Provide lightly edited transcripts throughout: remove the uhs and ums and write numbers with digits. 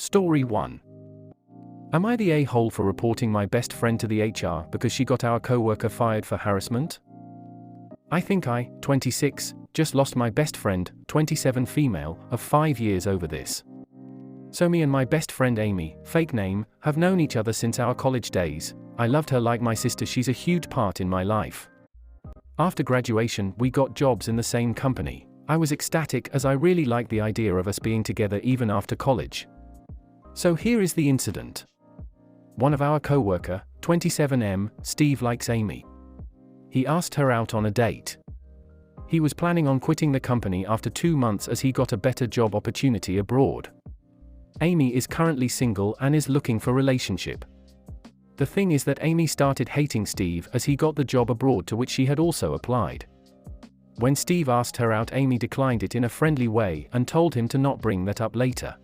Story 1. Am I the a-hole for reporting my best friend to the HR because she got our coworker fired for harassment? I think I, 26, just lost my best friend, 27 female, of 5 years over this. So me and my best friend Amy, fake name, have known each other since our college days. I loved her like my sister, she's a huge part in my life. After graduation, we got jobs in the same company. I was ecstatic as I really liked the idea of us being together even after college. So here is the incident. One of our coworker, 27M, Steve, likes Amy. He asked her out on a date. He was planning on quitting the company after 2 months as he got a better job opportunity abroad. Amy is currently single and is looking for a relationship. The thing is that Amy started hating Steve as he got the job abroad to which she had also applied. When Steve asked her out, Amy declined it in a friendly way and told him to not bring that up later.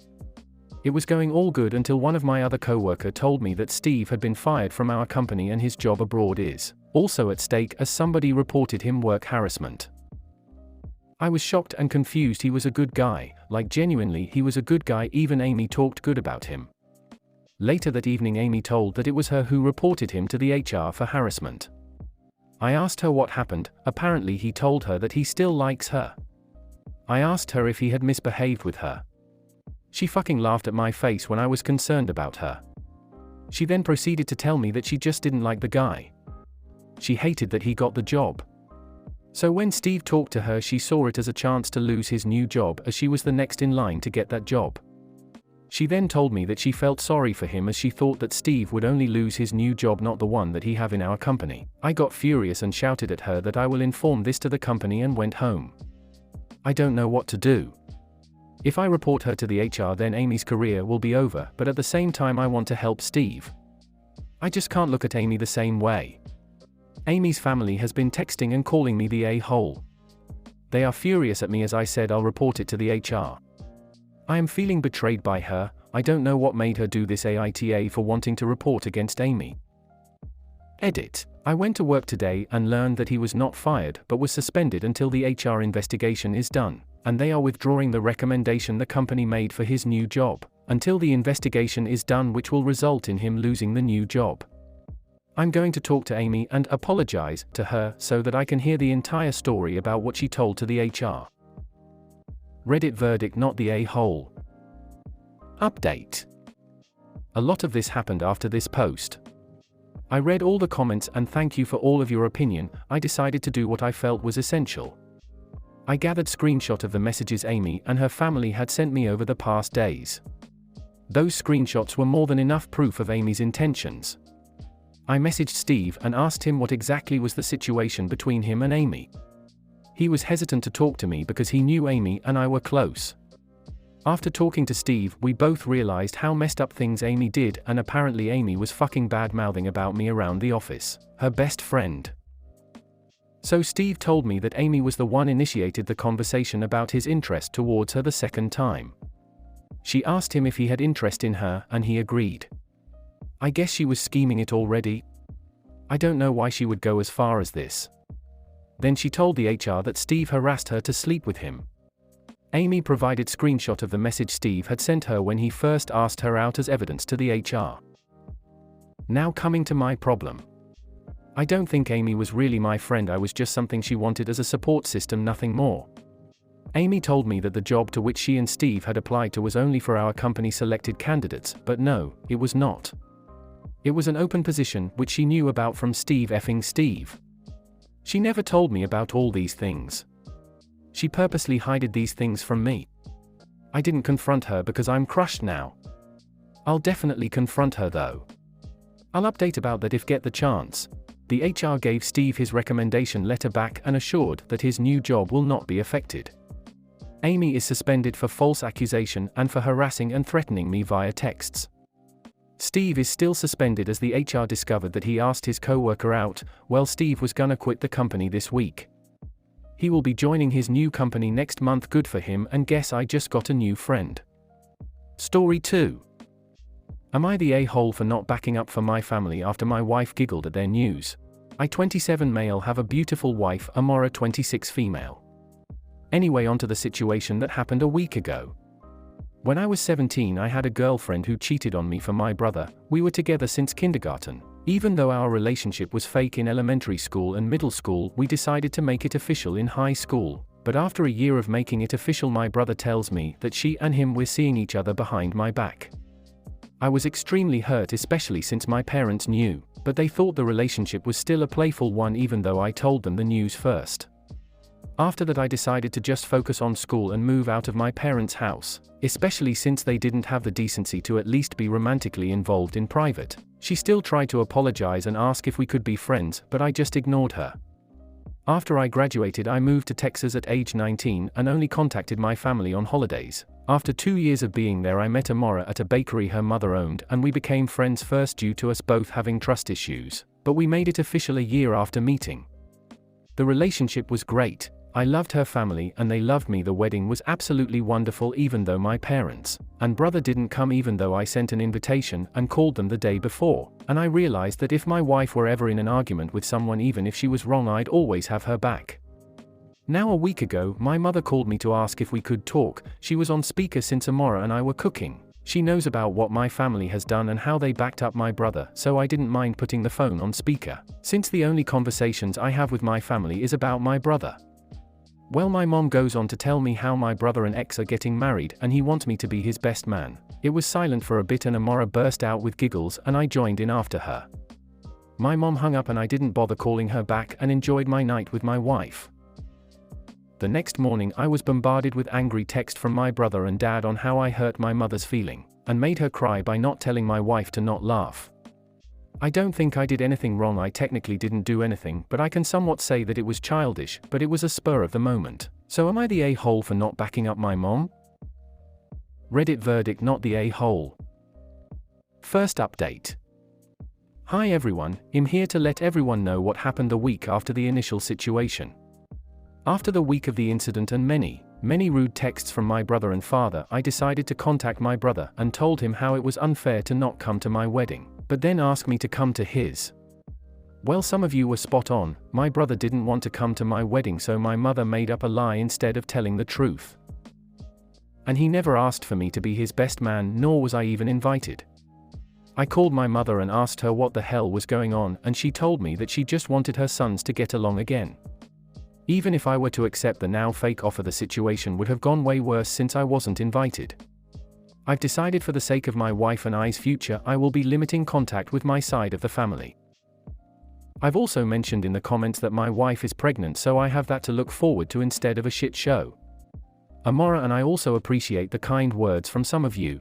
It was going all good until one of my other coworker told me that Steve had been fired from our company and his job abroad is also at stake as somebody reported him work harassment. I was shocked and confused. He was a good guy, like genuinely he was a good guy, even Amy talked good about him. Later that evening Amy told that it was her who reported him to the HR for harassment. I asked her what happened. Apparently he told her that he still likes her. I asked her if he had misbehaved with her. She fucking laughed at my face when I was concerned about her. She then proceeded to tell me that she just didn't like the guy. She hated that he got the job. So when Steve talked to her, she saw it as a chance to lose his new job as she was the next in line to get that job. She then told me that she felt sorry for him as she thought that Steve would only lose his new job, not the one that he have in our company. I got furious and shouted at her that I will inform this to the company and went home. I don't know what to do. If I report her to the HR, then Amy's career will be over, but at the same time I want to help Steve. I just can't look at Amy the same way. Amy's family has been texting and calling me the a-hole. They are furious at me as I said I'll report it to the HR. I am feeling betrayed by her. I don't know what made her do this. AITA for wanting to report against Amy. Edit. I went to work today and learned that he was not fired but was suspended until the HR investigation is done, and they are withdrawing the recommendation the company made for his new job, until the investigation is done, which will result in him losing the new job. I'm going to talk to Amy and apologize to her so that I can hear the entire story about what she told to the HR. Reddit verdict: not the a-hole. Update. A lot of this happened after this post. I read all the comments and thank you for all of your opinion. I decided to do what I felt was essential. I gathered screenshot of the messages Amy and her family had sent me over the past days. Those screenshots were more than enough proof of Amy's intentions. I messaged Steve and asked him what exactly was the situation between him and Amy. He was hesitant to talk to me because he knew Amy and I were close. After talking to Steve, we both realized how messed up things Amy did, and apparently Amy was fucking bad-mouthing about me around the office, her best friend. So Steve told me that Amy was the one initiated the conversation about his interest towards her the second time. She asked him if he had interest in her and he agreed. I guess she was scheming it already. I don't know why she would go as far as this. Then she told the HR that Steve harassed her to sleep with him. Amy provided screenshot of the message Steve had sent her when he first asked her out as evidence to the HR. Now coming to my problem. I don't think Amy was really my friend. I was just something she wanted as a support system, nothing more. Amy told me that the job to which she and Steve had applied to was only for our company selected candidates, but no, it was not. It was an open position which she knew about from Steve effing Steve. She never told me about all these things. She purposely hid these things from me. I didn't confront her because I'm crushed now. I'll definitely confront her though. I'll update about that if get the chance. The HR gave Steve his recommendation letter back and assured that his new job will not be affected. Amy is suspended for false accusation and for harassing and threatening me via texts. Steve is still suspended as the HR discovered that he asked his coworker out. Well, Steve was gonna quit the company this week. He will be joining his new company next month. Good for him, and guess I just got a new friend. Story 2. Am I the a-hole for not backing up for my family after my wife giggled at their news? I 27 male have a beautiful wife, Amora 26 female. Anyway, onto the situation that happened a week ago. When I was 17, I had a girlfriend who cheated on me for my brother. We were together since kindergarten. Even though our relationship was fake in elementary school and middle school, we decided to make it official in high school. But after a year of making it official, my brother tells me that she and him were seeing each other behind my back. I was extremely hurt, especially since my parents knew, but they thought the relationship was still a playful one even though I told them the news first. After that, I decided to just focus on school and move out of my parents' house, especially since they didn't have the decency to at least be romantically involved in private. She still tried to apologize and ask if we could be friends, but I just ignored her. After I graduated, I moved to Texas at age 19 and only contacted my family on holidays. After 2 years of being there, I met Amora at a bakery her mother owned, and we became friends first due to us both having trust issues, but we made it official a year after meeting. The relationship was great. I loved her family and they loved me. The wedding was absolutely wonderful even though my parents and brother didn't come, even though I sent an invitation and called them the day before, and I realized that if my wife were ever in an argument with someone, even if she was wrong, I'd always have her back. Now a week ago, my mother called me to ask if we could talk. She was on speaker since Amora and I were cooking. She knows about what my family has done and how they backed up my brother, so I didn't mind putting the phone on speaker, since the only conversations I have with my family is about my brother. Well, my mom goes on to tell me how my brother and ex are getting married and he wants me to be his best man. It was silent for a bit and Amora burst out with giggles and I joined in after her. My mom hung up and I didn't bother calling her back and enjoyed my night with my wife. The next morning, I was bombarded with angry text from my brother and dad on how I hurt my mother's feeling and made her cry by not telling my wife to not laugh. I don't think I did anything wrong. I technically didn't do anything, but I can somewhat say that it was childish, but it was a spur of the moment. So am I the a-hole for not backing up my mom? Reddit verdict: not the a-hole. First update. Hi everyone, I'm here to let everyone know what happened the week after the initial situation. After the week of the incident and many rude texts from my brother and father, I decided to contact my brother and told him how it was unfair to not come to my wedding, but then ask me to come to his. Well, some of you were spot on. My brother didn't want to come to my wedding, so my mother made up a lie instead of telling the truth. And he never asked for me to be his best man, nor was I even invited. I called my mother and asked her what the hell was going on, and she told me that she just wanted her sons to get along again. Even if I were to accept the now fake offer, the situation would have gone way worse since I wasn't invited. I've decided, for the sake of my wife and I's future, I will be limiting contact with my side of the family. I've also mentioned in the comments that my wife is pregnant, so I have that to look forward to instead of a shit show. Amora and I also appreciate the kind words from some of you.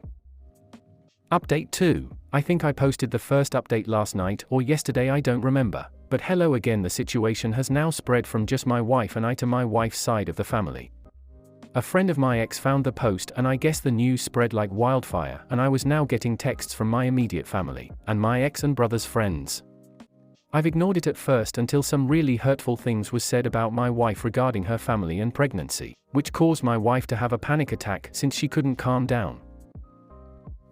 Update 2. I think I posted the first update last night or yesterday, I don't remember. But hello again, the situation has now spread from just my wife and I to my wife's side of the family. A friend of my ex found the post and I guess the news spread like wildfire, and I was now getting texts from my immediate family and my ex and brother's friends. I've ignored it at first until some really hurtful things was said about my wife regarding her family and pregnancy, which caused my wife to have a panic attack since she couldn't calm down.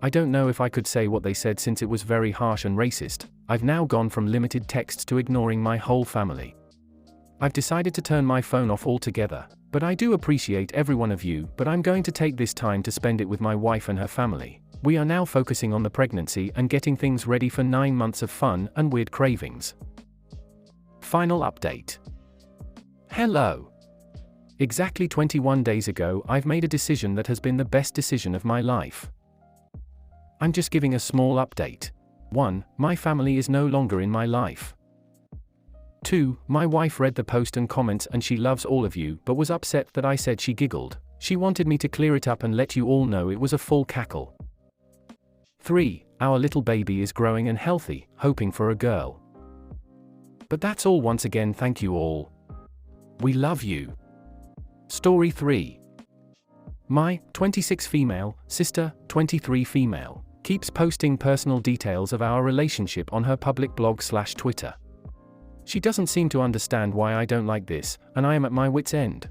I don't know if I could say what they said since it was very harsh and racist. I've now gone from limited texts to ignoring my whole family. I've decided to turn my phone off altogether, but I do appreciate every one of you, but I'm going to take this time to spend it with my wife and her family. We are now focusing on the pregnancy and getting things ready for 9 months of fun and weird cravings. Final update. Hello. Exactly 21 days ago, I've made a decision that has been the best decision of my life. I'm just giving a small update. 1. My family is no longer in my life. 2. My wife read the post and comments and she loves all of you, but was upset that I said she giggled. She wanted me to clear it up and let you all know it was a full cackle. 3. Our little baby is growing and healthy, hoping for a girl. But that's all. Once again, thank you all. We love you. Story 3. My 26 female sister, 23 female, keeps posting personal details of our relationship on her public blog/Twitter. She doesn't seem to understand why I don't like this, and I am at my wit's end.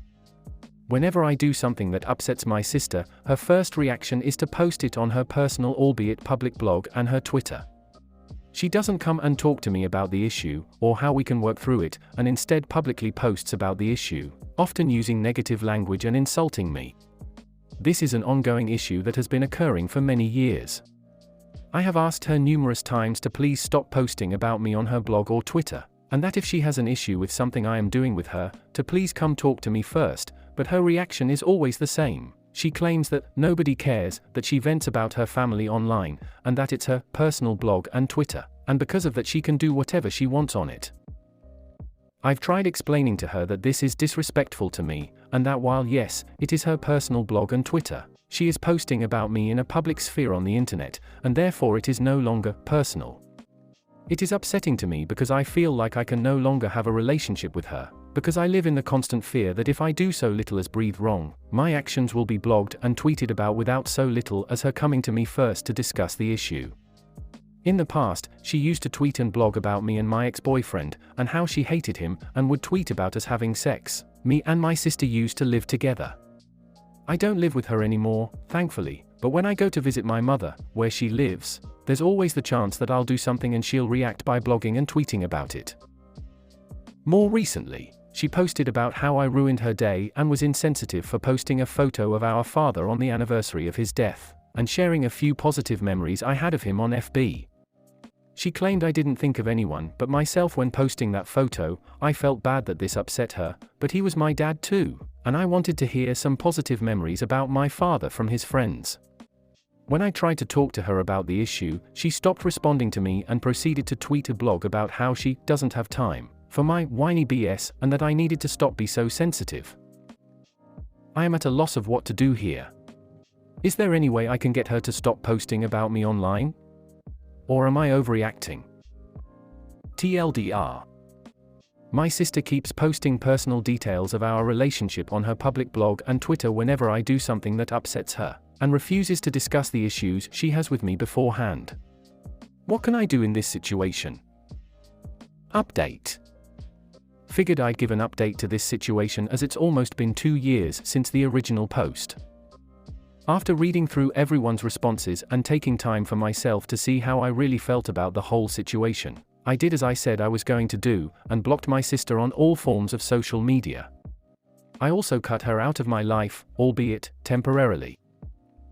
Whenever I do something that upsets my sister, her first reaction is to post it on her personal, albeit public, blog and her Twitter. She doesn't come and talk to me about the issue, or how we can work through it, and instead publicly posts about the issue, often using negative language and insulting me. This is an ongoing issue that has been occurring for many years. I have asked her numerous times to please stop posting about me on her blog or Twitter, and that if she has an issue with something I am doing with her, to please come talk to me first, but her reaction is always the same. She claims that nobody cares, that she vents about her family online, and that it's her personal blog and Twitter, and because of that she can do whatever she wants on it. I've tried explaining to her that this is disrespectful to me, and that while yes, it is her personal blog and Twitter, she is posting about me in a public sphere on the internet, and therefore it is no longer personal. It is upsetting to me because I feel like I can no longer have a relationship with her, because I live in the constant fear that if I do so little as breathe wrong, my actions will be blogged and tweeted about without so little as her coming to me first to discuss the issue. In the past, she used to tweet and blog about me and my ex-boyfriend, and how she hated him, and would tweet about us having sex. Me and my sister used to live together. I don't live with her anymore, thankfully, but when I go to visit my mother, where she lives, there's always the chance that I'll do something and she'll react by blogging and tweeting about it. More recently, she posted about how I ruined her day and was insensitive for posting a photo of our father on the anniversary of his death, and sharing a few positive memories I had of him on FB. She claimed I didn't think of anyone but myself when posting that photo. I felt bad that this upset her, but he was my dad too, and I wanted to hear some positive memories about my father from his friends. When I tried to talk to her about the issue, she stopped responding to me and proceeded to tweet a blog about how she doesn't have time for my whiny BS and that I needed to stop being so sensitive. I am at a loss of what to do here. Is there any way I can get her to stop posting about me online? Or am I overreacting? TLDR. My sister keeps posting personal details of our relationship on her public blog and Twitter whenever I do something that upsets her, and refuses to discuss the issues she has with me beforehand. What can I do in this situation? Update. Figured I'd give an update to this situation as it's almost been 2 years since the original post. After reading through everyone's responses and taking time for myself to see how I really felt about the whole situation, I did as I said I was going to do, and blocked my sister on all forms of social media. I also cut her out of my life, albeit temporarily.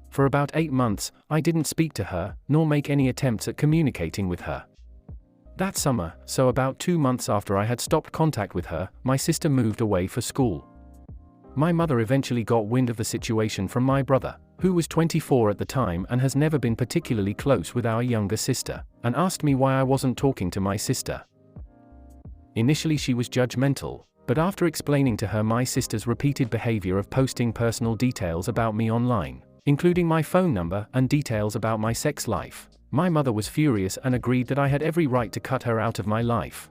For about 8 months, I didn't speak to her, nor make any attempts at communicating with her. That summer, so about 2 months after I had stopped contact with her, my sister moved away for school. My mother eventually got wind of the situation from my brother, who was 24 at the time and has never been particularly close with our younger sister, and asked me why I wasn't talking to my sister. Initially she was judgmental, but after explaining to her my sister's repeated behavior of posting personal details about me online, including my phone number and details about my sex life, my mother was furious and agreed that I had every right to cut her out of my life.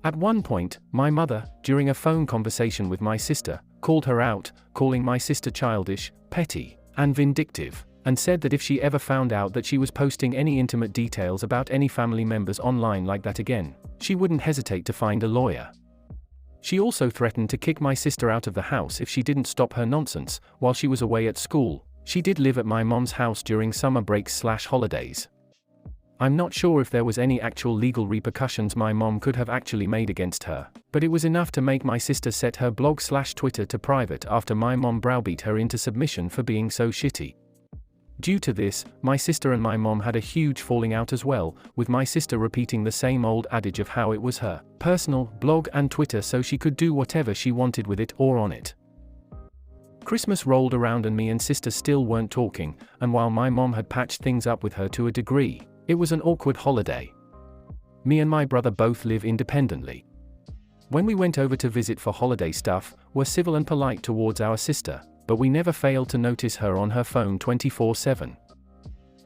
At one point, my mother, during a phone conversation with my sister, called her out, calling my sister childish, petty, and vindictive, and said that if she ever found out that she was posting any intimate details about any family members online like that again, she wouldn't hesitate to find a lawyer. She also threatened to kick my sister out of the house if she didn't stop her nonsense. While she was away at school, she did live at my mom's house during summer breaks/holidays. I'm not sure if there was any actual legal repercussions my mom could have actually made against her, but it was enough to make my sister set her blog/Twitter to private after my mom browbeat her into submission for being so shitty. Due to this, my sister and my mom had a huge falling out as well, with my sister repeating the same old adage of how it was her personal blog and Twitter so she could do whatever she wanted with it or on it. Christmas rolled around and me and sister still weren't talking, and while my mom had patched things up with her to a degree, it was an awkward holiday. Me and my brother both live independently. When we went over to visit for holiday stuff, were civil and polite towards our sister, but we never failed to notice her on her phone 24/7.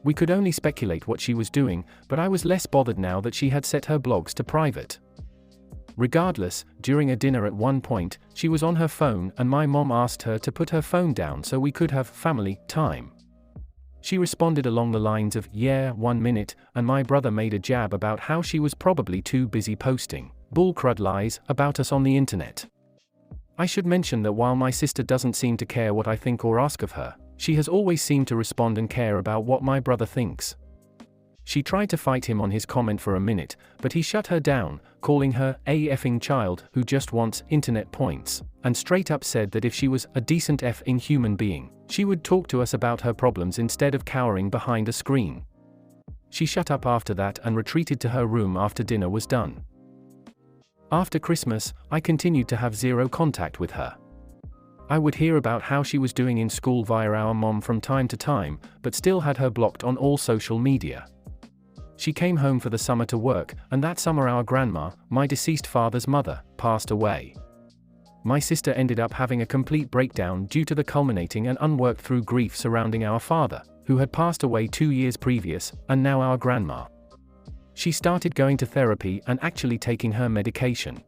We could only speculate what she was doing, but I was less bothered now that she had set her blogs to private. Regardless, during a dinner at one point, she was on her phone and my mom asked her to put her phone down so we could have family time. She responded along the lines of, "Yeah, 1 minute," and my brother made a jab about how she was probably too busy posting bullcrud lies about us on the internet. I should mention that while my sister doesn't seem to care what I think or ask of her, she has always seemed to respond and care about what my brother thinks. She tried to fight him on his comment for a minute, but he shut her down, calling her a effing child who just wants internet points, and straight up said that if she was a decent effing human being, she would talk to us about her problems instead of cowering behind a screen. She shut up after that and retreated to her room after dinner was done. After Christmas, I continued to have zero contact with her. I would hear about how she was doing in school via our mom from time to time, but still had her blocked on all social media. She came home for the summer to work, and that summer our grandma, my deceased father's mother, passed away. My sister ended up having a complete breakdown due to the culminating and unworked through grief surrounding our father, who had passed away 2 years previous, and now our grandma. She started going to therapy and actually taking her medication.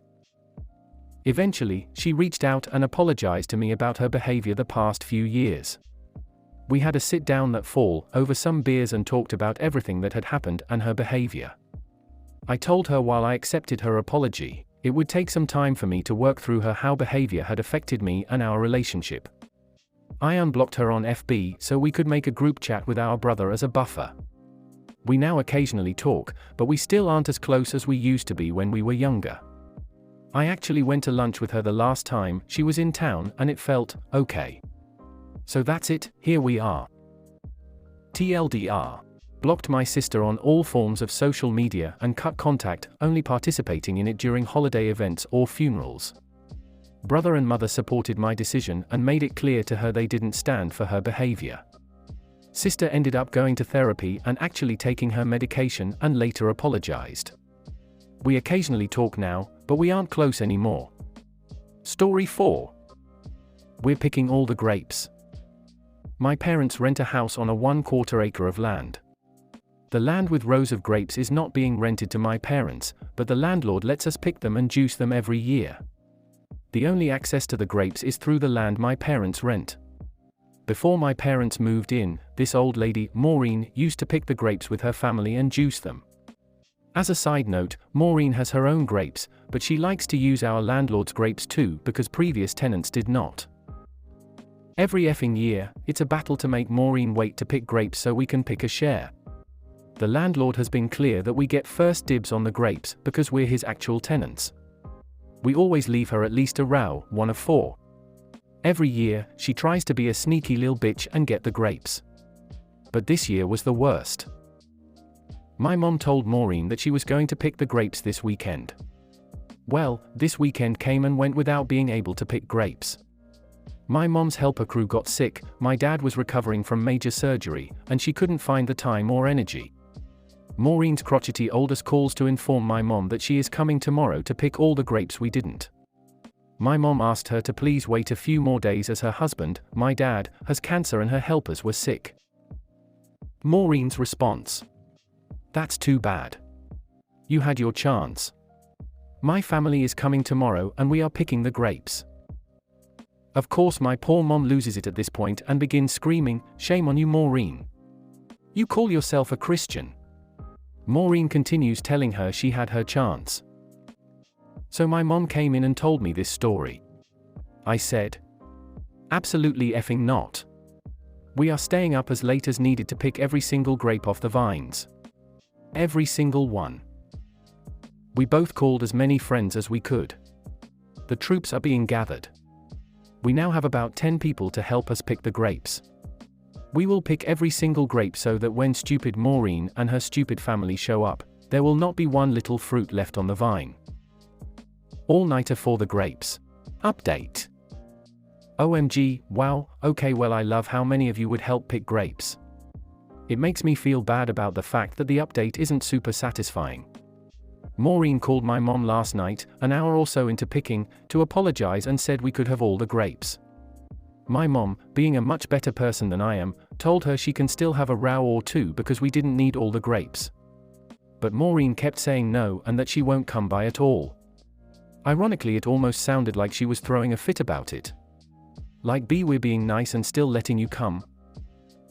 Eventually, she reached out and apologized to me about her behavior the past few years. We had a sit-down that fall, over some beers, and talked about everything that had happened and her behavior. I told her while I accepted her apology, it would take some time for me to work through how behavior had affected me and our relationship. I unblocked her on FB so we could make a group chat with our brother as a buffer. We now occasionally talk, but we still aren't as close as we used to be when we were younger. I actually went to lunch with her the last time she was in town and it felt okay. So that's it, here we are. TLDR. Blocked my sister on all forms of social media and cut contact, only participating in it during holiday events or funerals. Brother and mother supported my decision and made it clear to her they didn't stand for her behavior. Sister ended up going to therapy and actually taking her medication and later apologized. We occasionally talk now, but we aren't close anymore. Story 4. We're picking all the grapes. My parents rent a house on a 1/4 acre of land. The land with rows of grapes is not being rented to my parents, but the landlord lets us pick them and juice them every year. The only access to the grapes is through the land my parents rent. Before my parents moved in, this old lady, Maureen, used to pick the grapes with her family and juice them. As a side note, Maureen has her own grapes, but she likes to use our landlord's grapes too because previous tenants did not. Every effing year, it's a battle to make Maureen wait to pick grapes so we can pick a share. The landlord has been clear that we get first dibs on the grapes because we're his actual tenants. We always leave her at least a row, 1 of 4. Every year, she tries to be a sneaky little bitch and get the grapes. But this year was the worst. My mom told Maureen that she was going to pick the grapes this weekend. Well, this weekend came and went without being able to pick grapes. My mom's helper crew got sick, my dad was recovering from major surgery, and she couldn't find the time or energy. Maureen's crotchety oldest calls to inform my mom that she is coming tomorrow to pick all the grapes we didn't. My mom asked her to please wait a few more days as her husband, my dad, has cancer and her helpers were sick. Maureen's response: "That's too bad. You had your chance. My family is coming tomorrow and we are picking the grapes." Of course my poor mom loses it at this point and begins screaming, "Shame on you, Maureen. You call yourself a Christian." Maureen continues telling her she had her chance. So my mom came in and told me this story. I said, "Absolutely effing not. We are staying up as late as needed to pick every single grape off the vines. Every single one." We both called as many friends as we could. The troops are being gathered. We now have about 10 people to help us pick the grapes. We will pick every single grape so that when stupid Maureen and her stupid family show up, there will not be one little fruit left on the vine. All-nighter for the grapes. Update. OMG, wow, okay, well, I love how many of you would help pick grapes. It makes me feel bad about the fact that the update isn't super satisfying. Maureen called my mom last night, an hour or so into picking, to apologize and said we could have all the grapes. My mom, being a much better person than I am, told her she can still have a row or two because we didn't need all the grapes. But Maureen kept saying no and that she won't come by at all. Ironically, it almost sounded like she was throwing a fit about it. Like, we're being nice and still letting you come.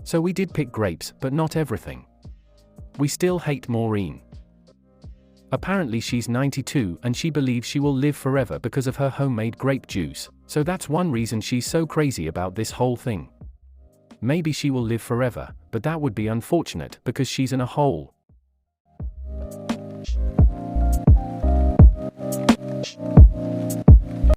So we did pick grapes, but not everything. We still hate Maureen. Apparently she's 92 and she believes she will live forever because of her homemade grape juice, so that's one reason she's so crazy about this whole thing. Maybe she will live forever, but that would be unfortunate because she's in a hole.